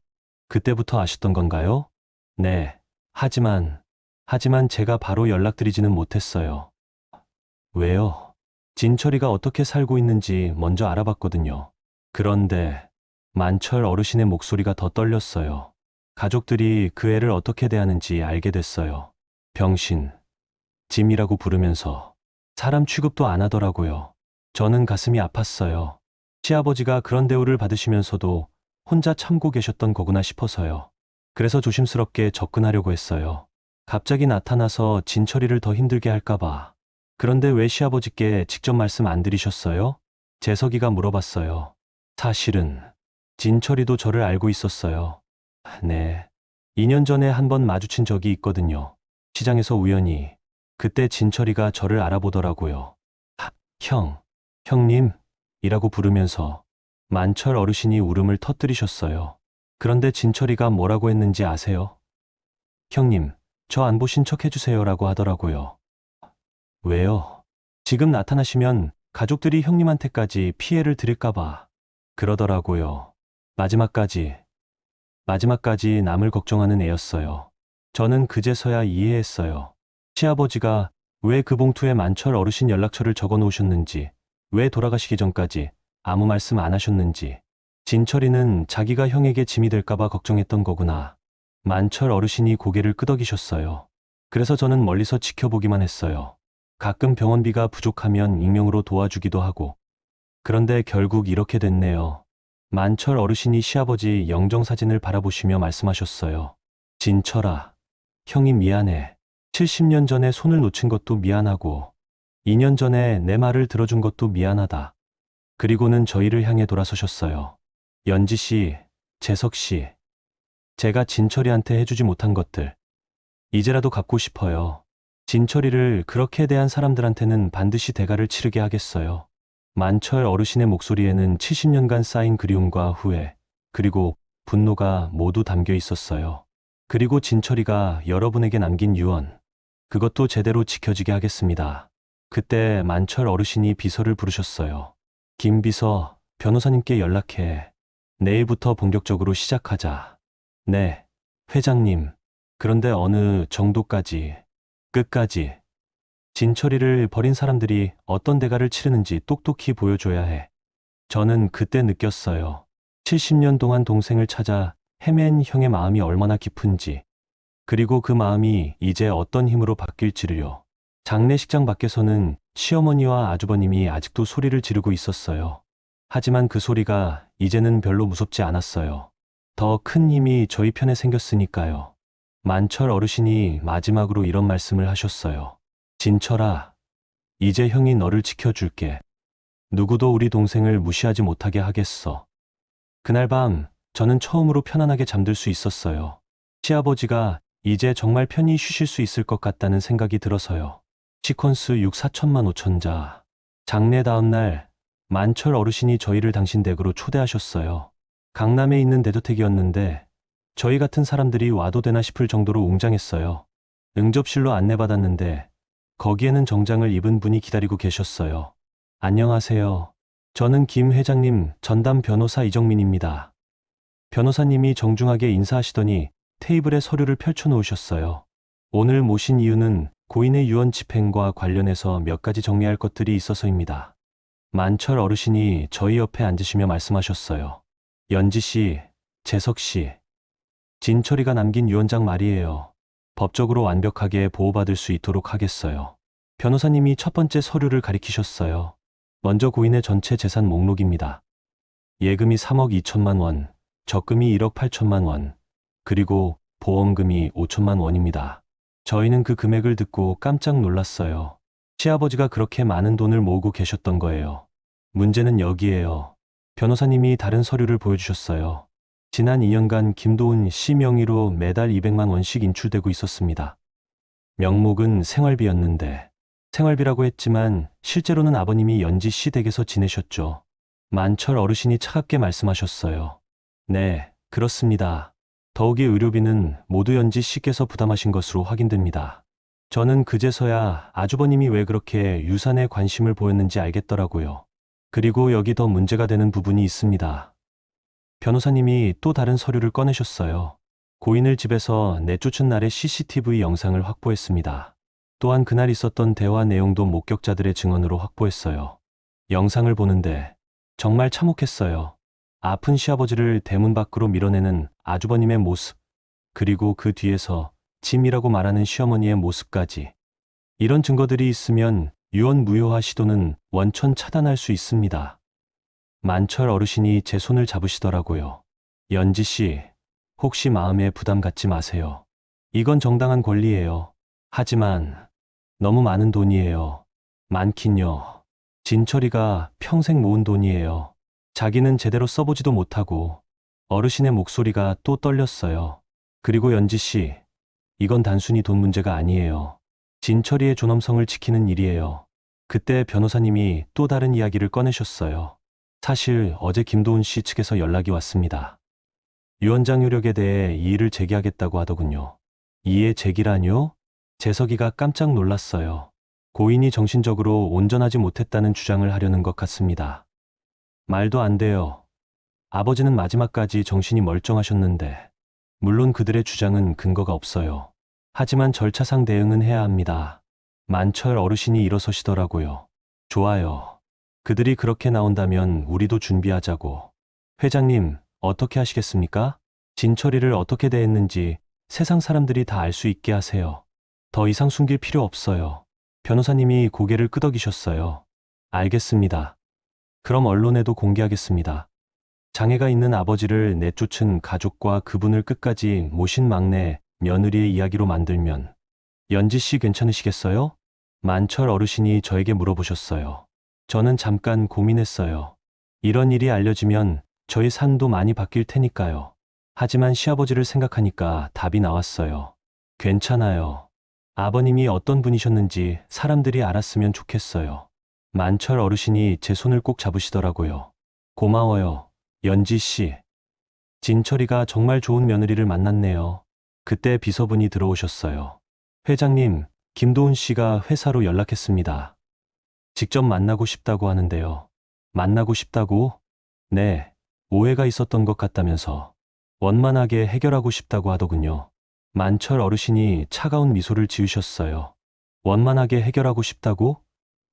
그때부터 아셨던 건가요? 네. 하지만 제가 바로 연락드리지는 못했어요. 왜요? 진철이가 어떻게 살고 있는지 먼저 알아봤거든요. 그런데 만철 어르신의 목소리가 더 떨렸어요. 가족들이 그 애를 어떻게 대하는지 알게 됐어요. 병신, 짐이라고 부르면서 사람 취급도 안 하더라고요. 저는 가슴이 아팠어요. 시아버지가 그런 대우를 받으시면서도 혼자 참고 계셨던 거구나 싶어서요. 그래서 조심스럽게 접근하려고 했어요. 갑자기 나타나서 진철이를 더 힘들게 할까봐. 그런데 왜 시아버지께 직접 말씀 안 드리셨어요? 재석이가 물어봤어요. 사실은 진철이도 저를 알고 있었어요. 네. 2년 전에 한번 마주친 적이 있거든요. 시장에서 우연히. 그때 진철이가 저를 알아보더라고요. 형님 이라고 부르면서 만철 어르신이 울음을 터뜨리셨어요. 그런데 진철이가 뭐라고 했는지 아세요? 형님, 저 안 보신 척 해주세요라고 하더라고요. 왜요? 지금 나타나시면 가족들이 형님한테까지 피해를 드릴까봐. 그러더라고요. 마지막까지 남을 걱정하는 애였어요. 저는 그제서야 이해했어요. 시아버지가 왜 그 봉투에 만철 어르신 연락처를 적어 놓으셨는지, 왜 돌아가시기 전까지 아무 말씀 안 하셨는지. 진철이는 자기가 형에게 짐이 될까봐 걱정했던 거구나. 만철 어르신이 고개를 끄덕이셨어요. 그래서 저는 멀리서 지켜보기만 했어요. 가끔 병원비가 부족하면 익명으로 도와주기도 하고. 그런데 결국 이렇게 됐네요. 만철 어르신이 시아버지 영정사진을 바라보시며 말씀하셨어요. 진철아, 형이 미안해. 70년 전에 손을 놓친 것도 미안하고 2년 전에 내 말을 들어준 것도 미안하다. 그리고는 저희를 향해 돌아서셨어요. 연지 씨, 재석 씨, 제가 진철이한테 해주지 못한 것들 이제라도 갚고 싶어요. 진철이를 그렇게 대한 사람들한테는 반드시 대가를 치르게 하겠어요. 만철 어르신의 목소리에는 70년간 쌓인 그리움과 후회, 그리고 분노가 모두 담겨 있었어요. 그리고 진철이가 여러분에게 남긴 유언, 그것도 제대로 지켜지게 하겠습니다. 그때 만철 어르신이 비서를 부르셨어요. 김 비서, 변호사님께 연락해. 내일부터 본격적으로 시작하자. 네, 회장님. 그런데 어느 정도까지, 끝까지. 진철이를 버린 사람들이 어떤 대가를 치르는지 똑똑히 보여줘야 해. 저는 그때 느꼈어요. 70년 동안 동생을 찾아 헤맨 형의 마음이 얼마나 깊은지, 그리고 그 마음이 이제 어떤 힘으로 바뀔지를요. 장례식장 밖에서는 시어머니와 아주버님이 아직도 소리를 지르고 있었어요. 하지만 그 소리가 이제는 별로 무섭지 않았어요. 더 큰 힘이 저희 편에 생겼으니까요. 만철 어르신이 마지막으로 이런 말씀을 하셨어요. 진철아, 이제 형이 너를 지켜줄게. 누구도 우리 동생을 무시하지 못하게 하겠어. 그날 밤 저는 처음으로 편안하게 잠들 수 있었어요. 시아버지가 이제 정말 편히 쉬실 수 있을 것 같다는 생각이 들어서요. 시퀀스 6 4천만 5천자. 장례 다음 날 만철 어르신이 저희를 당신 댁으로 초대하셨어요. 강남에 있는 대저택이었는데 저희 같은 사람들이 와도 되나 싶을 정도로 웅장했어요. 응접실로 안내받았는데 거기에는 정장을 입은 분이 기다리고 계셨어요. 안녕하세요. 저는 김 회장님 전담 변호사 이정민입니다. 변호사님이 정중하게 인사하시더니 테이블에 서류를 펼쳐놓으셨어요. 오늘 모신 이유는 고인의 유언 집행과 관련해서 몇 가지 정리할 것들이 있어서입니다. 만철 어르신이 저희 옆에 앉으시며 말씀하셨어요. 연지 씨, 재석 씨, 진철이가 남긴 유언장 말이에요. 법적으로 완벽하게 보호받을 수 있도록 하겠어요. 변호사님이 첫 번째 서류를 가리키셨어요. 먼저 고인의 전체 재산 목록입니다. 예금이 3억 2천만 원, 적금이 1억 8천만 원, 그리고 보험금이 5천만 원입니다. 저희는 그 금액을 듣고 깜짝 놀랐어요. 시아버지가 그렇게 많은 돈을 모으고 계셨던 거예요. 문제는 여기에요. 변호사님이 다른 서류를 보여주셨어요. 지난 2년간 김도훈 씨 명의로 매달 200만 원씩 인출되고 있었습니다. 명목은 생활비였는데, 생활비라고 했지만 실제로는 아버님이 연지 씨 댁에서 지내셨죠. 만철 어르신이 차갑게 말씀하셨어요. 네, 그렇습니다. 더욱이 의료비는 모두 연지 씨께서 부담하신 것으로 확인됩니다. 저는 그제서야 아주버님이 왜 그렇게 유산에 관심을 보였는지 알겠더라고요. 그리고 여기 더 문제가 되는 부분이 있습니다. 변호사님이 또 다른 서류를 꺼내셨어요. 고인을 집에서 내쫓은 날의 CCTV 영상을 확보했습니다. 또한 그날 있었던 대화 내용도 목격자들의 증언으로 확보했어요. 영상을 보는데 정말 참혹했어요. 아픈 시아버지를 대문 밖으로 밀어내는 아주버님의 모습, 그리고 그 뒤에서 짐이라고 말하는 시어머니의 모습까지. 이런 증거들이 있으면 유언 무효화 시도는 원천 차단할 수 있습니다. 만철 어르신이 제 손을 잡으시더라고요. 연지 씨, 혹시 마음에 부담 갖지 마세요. 이건 정당한 권리예요. 하지만 너무 많은 돈이에요. 많긴요. 진철이가 평생 모은 돈이에요. 자기는 제대로 써보지도 못하고. 어르신의 목소리가 또 떨렸어요. 그리고 연지 씨, 이건 단순히 돈 문제가 아니에요. 진철이의 존엄성을 지키는 일이에요. 그때 변호사님이 또 다른 이야기를 꺼내셨어요. 사실 어제 김도훈 씨 측에서 연락이 왔습니다. 유언장 효력에 대해 이의를 제기하겠다고 하더군요. 이의 제기라뇨? 재석이가 깜짝 놀랐어요. 고인이 정신적으로 온전하지 못했다는 주장을 하려는 것 같습니다. 말도 안 돼요. 아버지는 마지막까지 정신이 멀쩡하셨는데, 물론 그들의 주장은 근거가 없어요. 하지만 절차상 대응은 해야 합니다. 만철 어르신이 일어서시더라고요. 좋아요. 그들이 그렇게 나온다면 우리도 준비하자고. 회장님, 어떻게 하시겠습니까? 진철이를 어떻게 대했는지 세상 사람들이 다 알 수 있게 하세요. 더 이상 숨길 필요 없어요. 변호사님이 고개를 끄덕이셨어요. 알겠습니다. 그럼 언론에도 공개하겠습니다. 장애가 있는 아버지를 내쫓은 가족과 그분을 끝까지 모신 막내 며느리의 이야기로 만들면 연지 씨 괜찮으시겠어요? 만철 어르신이 저에게 물어보셨어요. 저는 잠깐 고민했어요. 이런 일이 알려지면 저희 삶도 많이 바뀔 테니까요. 하지만 시아버지를 생각하니까 답이 나왔어요. 괜찮아요. 아버님이 어떤 분이셨는지 사람들이 알았으면 좋겠어요. 만철 어르신이 제 손을 꼭 잡으시더라고요. 고마워요, 연지 씨. 진철이가 정말 좋은 며느리를 만났네요. 그때 비서분이 들어오셨어요. 회장님, 김도훈 씨가 회사로 연락했습니다. 직접 만나고 싶다고 하는데요. 만나고 싶다고? 네, 오해가 있었던 것 같다면서 원만하게 해결하고 싶다고 하더군요. 만철 어르신이 차가운 미소를 지으셨어요. 원만하게 해결하고 싶다고?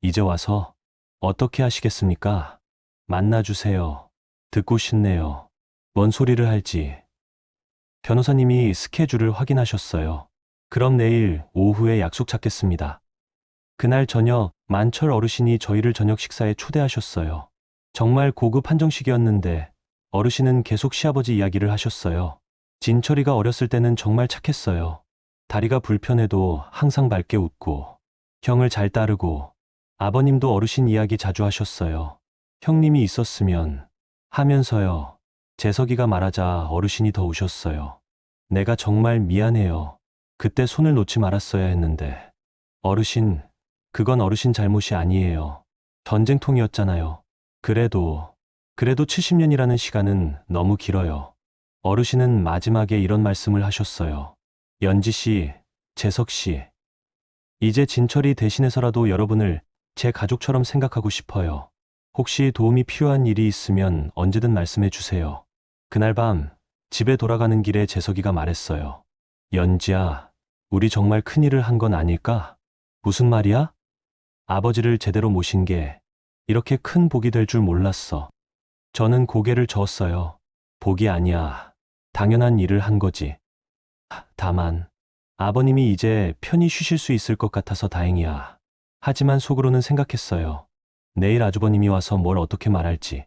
이제 와서 어떻게 하시겠습니까? 만나주세요. 듣고 싶네요. 뭔 소리를 할지. 변호사님이 스케줄을 확인하셨어요. 그럼 내일 오후에 약속 잡겠습니다. 그날 저녁 만철 어르신이 저희를 저녁 식사에 초대하셨어요. 정말 고급 한정식이었는데 어르신은 계속 시아버지 이야기를 하셨어요. 진철이가 어렸을 때는 정말 착했어요. 다리가 불편해도 항상 밝게 웃고 형을 잘 따르고 아버님도 어르신 이야기 자주 하셨어요. 형님이 있었으면 하면서요. 재석이가 말하자 어르신이 더 우셨어요. 내가 정말 미안해요. 그때 손을 놓지 말았어야 했는데. 어르신, 그건 어르신 잘못이 아니에요. 전쟁통이었잖아요. 그래도 70년이라는 시간은 너무 길어요. 어르신은 마지막에 이런 말씀을 하셨어요. 연지 씨, 재석 씨, 이제 진철이 대신해서라도 여러분을 제 가족처럼 생각하고 싶어요. 혹시 도움이 필요한 일이 있으면 언제든 말씀해 주세요. 그날 밤 집에 돌아가는 길에 재석이가 말했어요. 연지야, 우리 정말 큰일을 한 건 아닐까? 무슨 말이야? 아버지를 제대로 모신 게 이렇게 큰 복이 될 줄 몰랐어. 저는 고개를 저었어요. 복이 아니야. 당연한 일을 한 거지. 다만 아버님이 이제 편히 쉬실 수 있을 것 같아서 다행이야. 하지만 속으로는 생각했어요. 내일 아주버님이 와서 뭘 어떻게 말할지.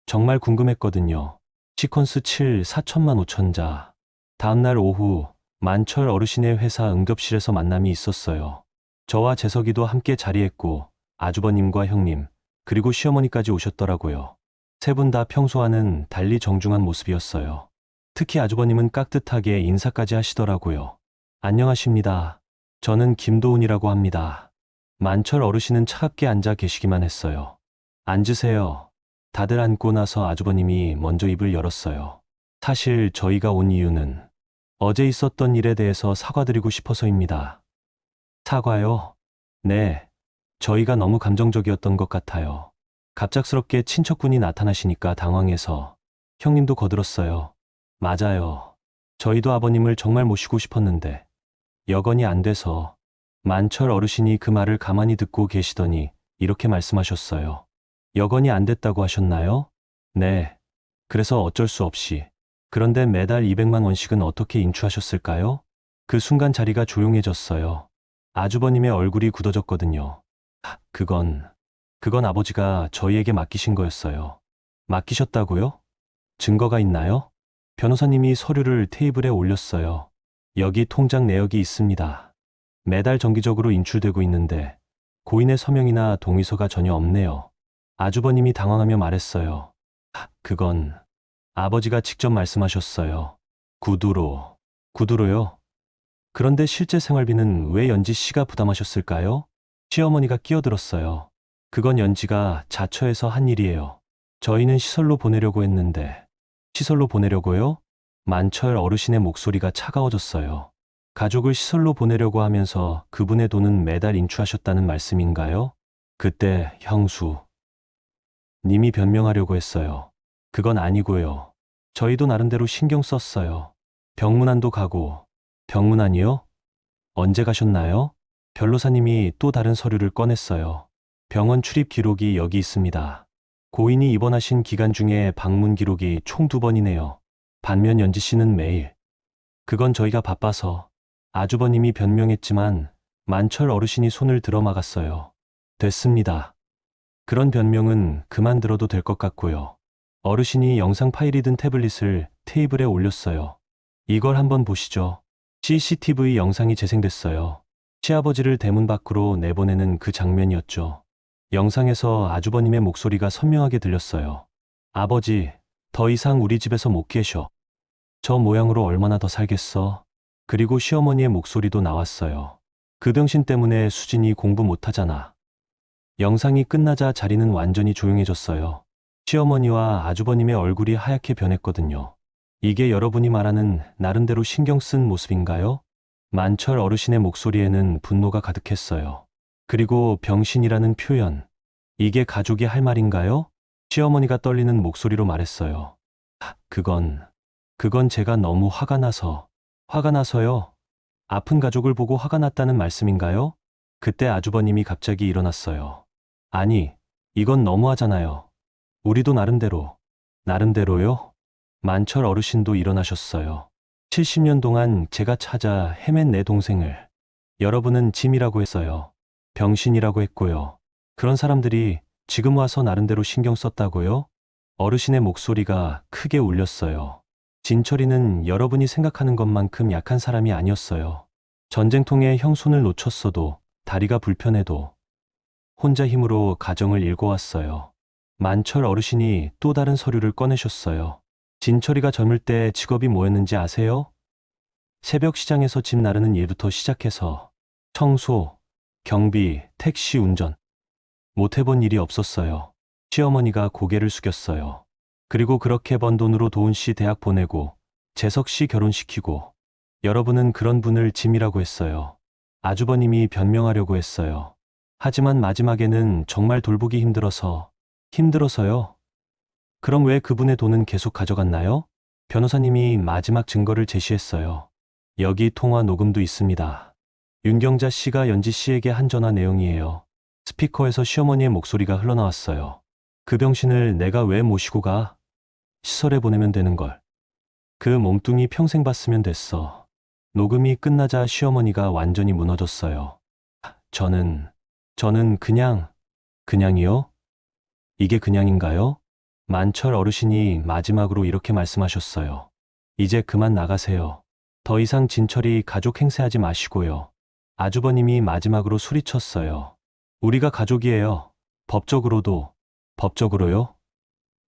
정말 궁금했거든요. 시퀀스 7 4천만 5천자. 다음날 오후 만철 어르신의 회사 응급실에서 만남이 있었어요. 저와 재석이도 함께 자리했고 아주버님과 형님 그리고 시어머니까지 오셨더라고요. 세 분 다 평소와는 달리 정중한 모습이었어요. 특히 아주버님은 깍듯하게 인사까지 하시더라고요. 안녕하십니다. 저는 김도훈이라고 합니다. 만철 어르신은 차갑게 앉아 계시기만 했어요. 앉으세요. 다들 앉고 나서 아주버님이 먼저 입을 열었어요. 사실 저희가 온 이유는 어제 있었던 일에 대해서 사과드리고 싶어서입니다. 사과요? 네. 저희가 너무 감정적이었던 것 같아요. 갑작스럽게 친척분이 나타나시니까 당황해서 형님도 거들었어요. 맞아요. 저희도 아버님을 정말 모시고 싶었는데 여건이 안 돼서. 만철 어르신이 그 말을 가만히 듣고 계시더니 이렇게 말씀하셨어요. 여건이 안 됐다고 하셨나요? 네. 그래서 어쩔 수 없이. 그런데 매달 200만 원씩은 어떻게 인출하셨을까요? 그 순간 자리가 조용해졌어요. 아주버님의 얼굴이 굳어졌거든요. 그건 아버지가 저희에게 맡기신 거였어요. 맡기셨다고요? 증거가 있나요? 변호사님이 서류를 테이블에 올렸어요. 여기 통장 내역이 있습니다. 매달 정기적으로 인출되고 있는데 고인의 서명이나 동의서가 전혀 없네요. 아주버님이 당황하며 말했어요. 그건 아버지가 직접 말씀하셨어요. 구두로요? 그런데 실제 생활비는 왜 연지 씨가 부담하셨을까요? 시어머니가 끼어들었어요. 그건 연지가 자처해서 한 일이에요. 저희는 시설로 보내려고 했는데. 시설로 보내려고요? 만철 어르신의 목소리가 차가워졌어요. 가족을 시설로 보내려고 하면서 그분의 돈은 매달 인출하셨다는 말씀인가요? 그때 형수 님이 변명하려고 했어요. 그건 아니고요. 저희도 나름대로 신경 썼어요. 병문안도 가고. 병문안이요? 언제 가셨나요? 변호사님이 또 다른 서류를 꺼냈어요. 병원 출입 기록이 여기 있습니다. 고인이 입원하신 기간 중에 방문 기록이 총 2번이네요. 반면 연지 씨는 매일. 그건 저희가 바빠서. 아주버님이 변명했지만 만철 어르신이 손을 들어 막았어요. 됐습니다. 그런 변명은 그만 들어도 될 것 같고요. 어르신이 영상 파일이 든 태블릿을 테이블에 올렸어요. 이걸 한번 보시죠. CCTV 영상이 재생됐어요. 시아버지를 대문 밖으로 내보내는 그 장면이었죠. 영상에서 아주버님의 목소리가 선명하게 들렸어요. 아버지, 더 이상 우리 집에서 못 계셔. 저 모양으로 얼마나 더 살겠어? 그리고 시어머니의 목소리도 나왔어요. 그 병신 때문에 수진이 공부 못하잖아. 영상이 끝나자 자리는 완전히 조용해졌어요. 시어머니와 아주버님의 얼굴이 하얗게 변했거든요. 이게 여러분이 말하는 나름대로 신경 쓴 모습인가요? 만철 어르신의 목소리에는 분노가 가득했어요. 그리고 병신이라는 표현. 이게 가족이 할 말인가요? 시어머니가 떨리는 목소리로 말했어요. 그건 제가 너무 화가 나서요? 아픈 가족을 보고 화가 났다는 말씀인가요? 그때 아주버님이 갑자기 일어났어요. 아니, 이건 너무하잖아요. 우리도 나름대로요? 만철 어르신도 일어나셨어요. 70년 동안 제가 찾아 헤맨 내 동생을 여러분은 짐이라고 했어요. 병신이라고 했고요. 그런 사람들이 지금 와서 나름대로 신경 썼다고요? 어르신의 목소리가 크게 울렸어요. 진철이는 여러분이 생각하는 것만큼 약한 사람이 아니었어요. 전쟁통에 형 손을 놓쳤어도, 다리가 불편해도 혼자 힘으로 가정을 일궈왔어요. 만철 어르신이 또 다른 서류를 꺼내셨어요. 진철이가 젊을 때 직업이 뭐였는지 아세요? 새벽 시장에서 집 나르는 일부터 시작해서 청소, 경비, 택시 운전. 못 해본 일이 없었어요. 시어머니가 고개를 숙였어요. 그리고 그렇게 번 돈으로 도훈 씨 대학 보내고 재석 씨 결혼시키고 여러분은 그런 분을 짐이라고 했어요. 아주버님이 변명하려고 했어요. 하지만 마지막에는 정말 돌보기 힘들어서요. 그럼 왜 그분의 돈은 계속 가져갔나요? 변호사님이 마지막 증거를 제시했어요. 여기 통화 녹음도 있습니다. 윤경자 씨가 연지 씨에게 한 전화 내용이에요. 스피커에서 시어머니의 목소리가 흘러나왔어요. 그 병신을 내가 왜 모시고 가? 시설에 보내면 되는 걸. 그 몸뚱이 평생 봤으면 됐어. 녹음이 끝나자 시어머니가 완전히 무너졌어요. 저는 그냥이요? 이게 그냥인가요? 만철 어르신이 마지막으로 이렇게 말씀하셨어요. 이제 그만 나가세요. 더 이상 진철이 가족 행세하지 마시고요. 아주버님이 마지막으로 소리쳤어요. 우리가 가족이에요. 법적으로요?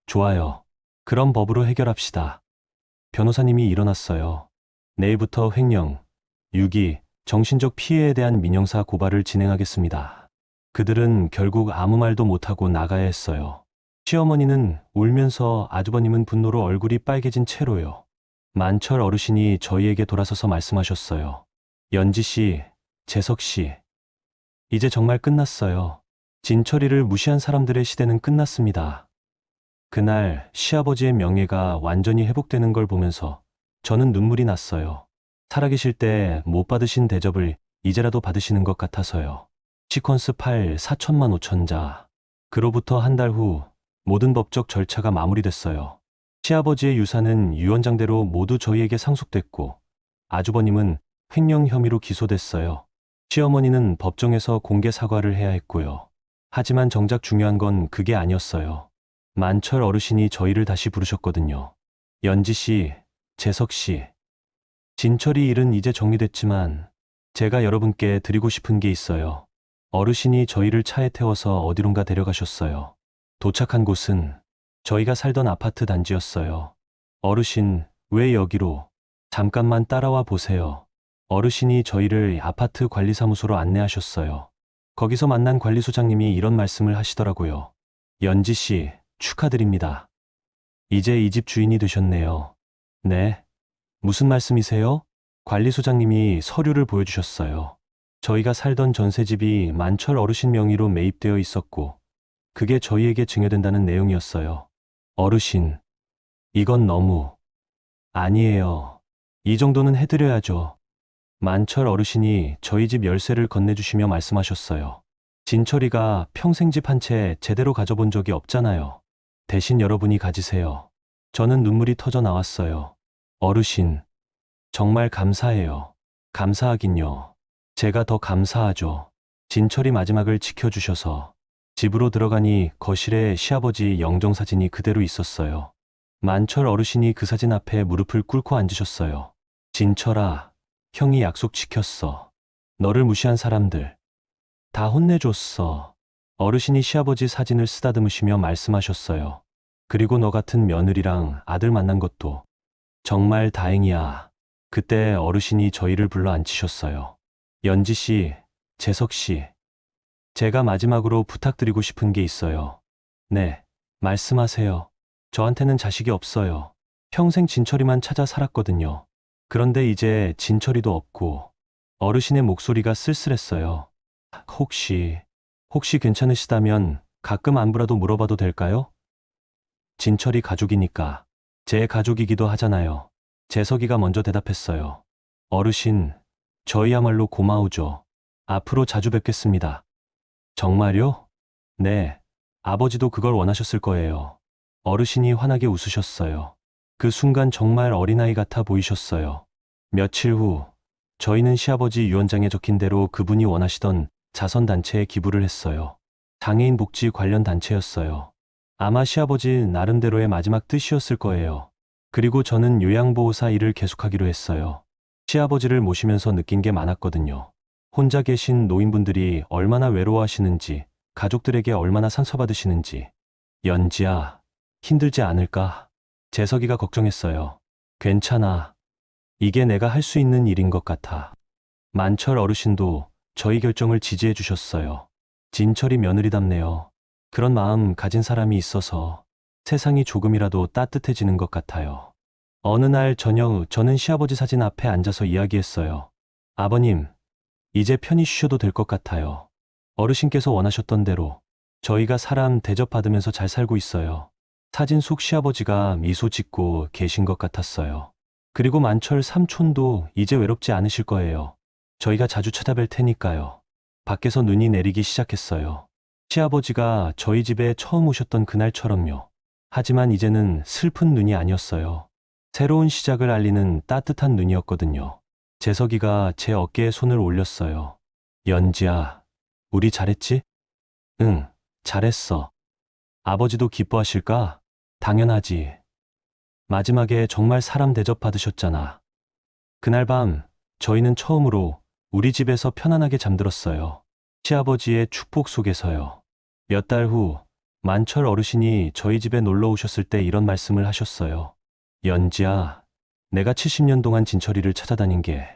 좋아요. 그럼 법으로 해결합시다. 변호사님이 일어났어요. 내일부터 횡령, 유기, 정신적 피해에 대한 민형사 고발을 진행하겠습니다. 그들은 결국 아무 말도 못하고 나가야 했어요. 시어머니는 울면서, 아주버님은 분노로 얼굴이 빨개진 채로요. 만철 어르신이 저희에게 돌아서서 말씀하셨어요. 연지 씨, 재석 씨, 이제 정말 끝났어요. 진철이를 무시한 사람들의 시대는 끝났습니다. 그날 시아버지의 명예가 완전히 회복되는 걸 보면서 저는 눈물이 났어요. 살아계실 때 못 받으신 대접을 이제라도 받으시는 것 같아서요. 시퀀스 8 4천만 5천자. 그로부터 한 달 후 모든 법적 절차가 마무리됐어요. 시아버지의 유산은 유언장대로 모두 저희에게 상속됐고, 아주버님은 횡령 혐의로 기소됐어요. 시어머니는 법정에서 공개 사과를 해야 했고요. 하지만 정작 중요한 건 그게 아니었어요. 만철 어르신이 저희를 다시 부르셨거든요. 연지 씨, 재석 씨, 진철이 일은 이제 정리됐지만 제가 여러분께 드리고 싶은 게 있어요. 어르신이 저희를 차에 태워서 어디론가 데려가셨어요. 도착한 곳은 저희가 살던 아파트 단지였어요. 어르신, 왜 여기로? 잠깐만 따라와 보세요. 어르신이 저희를 아파트 관리사무소로 안내하셨어요. 거기서 만난 관리소장님이 이런 말씀을 하시더라고요. 연지 씨, 축하드립니다. 이제 이 집 주인이 되셨네요. 네. 무슨 말씀이세요? 관리소장님이 서류를 보여주셨어요. 저희가 살던 전세집이 만철 어르신 명의로 매입되어 있었고, 그게 저희에게 증여된다는 내용이었어요. 어르신, 이건 너무... 아니에요. 이 정도는 해드려야죠. 만철 어르신이 저희 집 열쇠를 건네주시며 말씀하셨어요. 진철이가 평생 집 한 채 제대로 가져본 적이 없잖아요. 대신 여러분이 가지세요. 저는 눈물이 터져 나왔어요. 어르신, 정말 감사해요. 감사하긴요. 제가 더 감사하죠. 진철이 마지막을 지켜주셔서. 집으로 들어가니 거실에 시아버지 영정사진이 그대로 있었어요. 만철 어르신이 그 사진 앞에 무릎을 꿇고 앉으셨어요. 진철아, 형이 약속 지켰어. 너를 무시한 사람들 다 혼내줬어. 어르신이 시아버지 사진을 쓰다듬으시며 말씀하셨어요. 그리고 너 같은 며느리랑 아들 만난 것도 정말 다행이야. 그때 어르신이 저희를 불러 앉히셨어요. 연지 씨, 재석 씨, 제가 마지막으로 부탁드리고 싶은 게 있어요. 네, 말씀하세요. 저한테는 자식이 없어요. 평생 진철이만 찾아 살았거든요. 그런데 이제 진철이도 없고. 어르신의 목소리가 쓸쓸했어요. 혹시 괜찮으시다면 가끔 안부라도 물어봐도 될까요? 진철이 가족이니까. 제 가족이기도 하잖아요. 재석이가 먼저 대답했어요. 어르신, 저희야말로 고마우죠. 앞으로 자주 뵙겠습니다. 정말요? 네, 아버지도 그걸 원하셨을 거예요. 어르신이 환하게 웃으셨어요. 그 순간 정말 어린아이 같아 보이셨어요. 며칠 후, 저희는 시아버지 유언장에 적힌 대로 그분이 원하시던 자선단체에 기부를 했어요. 장애인 복지 관련 단체였어요. 아마 시아버지 나름대로의 마지막 뜻이었을 거예요. 그리고 저는 요양보호사 일을 계속하기로 했어요. 시아버지를 모시면서 느낀 게 많았거든요. 혼자 계신 노인분들이 얼마나 외로워하시는지, 가족들에게 얼마나 상처받으시는지. 연지야, 힘들지 않을까? 재석이가 걱정했어요. 괜찮아. 이게 내가 할 수 있는 일인 것 같아. 만철 어르신도 저희 결정을 지지해 주셨어요. 진철이 며느리답네요. 그런 마음 가진 사람이 있어서 세상이 조금이라도 따뜻해지는 것 같아요. 어느 날 저녁 저는 시아버지 사진 앞에 앉아서 이야기했어요. 아버님, 이제 편히 쉬셔도 될 것 같아요. 어르신께서 원하셨던 대로 저희가 사람 대접받으면서 잘 살고 있어요. 사진 속 시아버지가 미소 짓고 계신 것 같았어요. 그리고 만철 삼촌도 이제 외롭지 않으실 거예요. 저희가 자주 찾아뵐 테니까요. 밖에서 눈이 내리기 시작했어요. 시아버지가 저희 집에 처음 오셨던 그날처럼요. 하지만 이제는 슬픈 눈이 아니었어요. 새로운 시작을 알리는 따뜻한 눈이었거든요. 재석이가 제 어깨에 손을 올렸어요. 연지야, 우리 잘했지? 응, 잘했어. 아버지도 기뻐하실까? 당연하지. 마지막에 정말 사람 대접받으셨잖아. 그날 밤, 저희는 처음으로 우리 집에서 편안하게 잠들었어요. 시아버지의 축복 속에서요. 몇 달 후, 만철 어르신이 저희 집에 놀러 오셨을 때 이런 말씀을 하셨어요. 연지야, 내가 70년 동안 진철이를 찾아다닌 게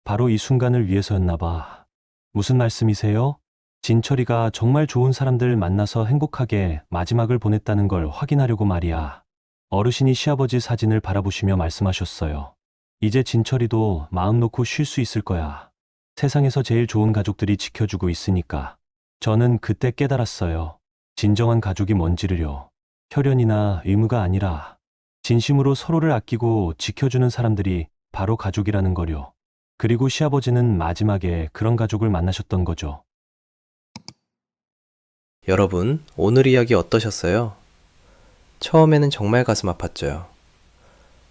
바로 이 순간을 위해서였나 봐. 무슨 말씀이세요? 진철이가 정말 좋은 사람들 만나서 행복하게 마지막을 보냈다는 걸 확인하려고 말이야. 어르신이 시아버지 사진을 바라보시며 말씀하셨어요. 이제 진철이도 마음 놓고 쉴 수 있을 거야. 세상에서 제일 좋은 가족들이 지켜주고 있으니까. 저는 그때 깨달았어요. 진정한 가족이 뭔지를요. 혈연이나 의무가 아니라 진심으로 서로를 아끼고 지켜주는 사람들이 바로 가족이라는 거요. 그리고 시아버지는 마지막에 그런 가족을 만나셨던 거죠. 여러분, 오늘 이야기 어떠셨어요? 처음에는 정말 가슴 아팠죠.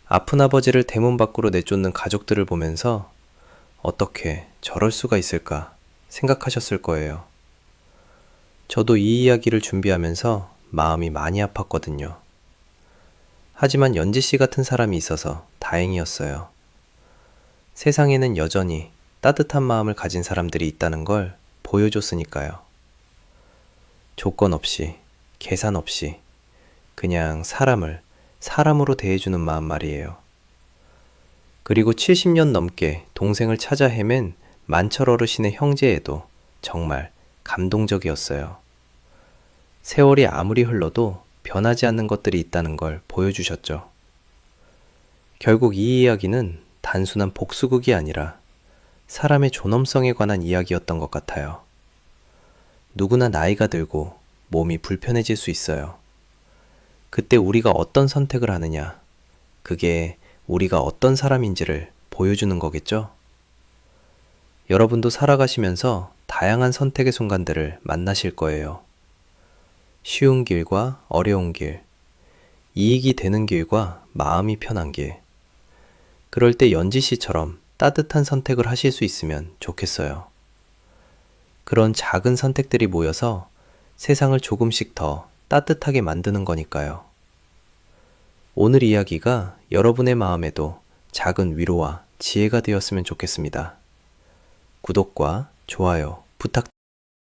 아픈 아버지를 대문 밖으로 내쫓는 가족들을 보면서 어떻게 저럴 수가 있을까 생각하셨을 거예요. 저도 이 이야기를 준비하면서 마음이 많이 아팠거든요. 하지만 연지 씨 같은 사람이 있어서 다행이었어요. 세상에는 여전히 따뜻한 마음을 가진 사람들이 있다는 걸 보여줬으니까요. 조건 없이, 계산 없이 그냥 사람을 사람으로 대해주는 마음 말이에요. 그리고 70년 넘게 동생을 찾아 헤맨 만철 어르신의 형제에도 정말 감동적이었어요. 세월이 아무리 흘러도 변하지 않는 것들이 있다는 걸 보여주셨죠. 결국 이 이야기는 단순한 복수극이 아니라 사람의 존엄성에 관한 이야기였던 것 같아요. 누구나 나이가 들고 몸이 불편해질 수 있어요. 그때 우리가 어떤 선택을 하느냐, 그게 우리가 어떤 사람인지를 보여주는 거겠죠? 여러분도 살아가시면서 다양한 선택의 순간들을 만나실 거예요. 쉬운 길과 어려운 길, 이익이 되는 길과 마음이 편한 길. 그럴 때 연지 씨처럼 따뜻한 선택을 하실 수 있으면 좋겠어요. 그런 작은 선택들이 모여서 세상을 조금씩 더 따뜻하게 만드는 거니까요. 오늘 이야기가 여러분의 마음에도 작은 위로와 지혜가 되었으면 좋겠습니다. 구독과 좋아요 부탁드립니다.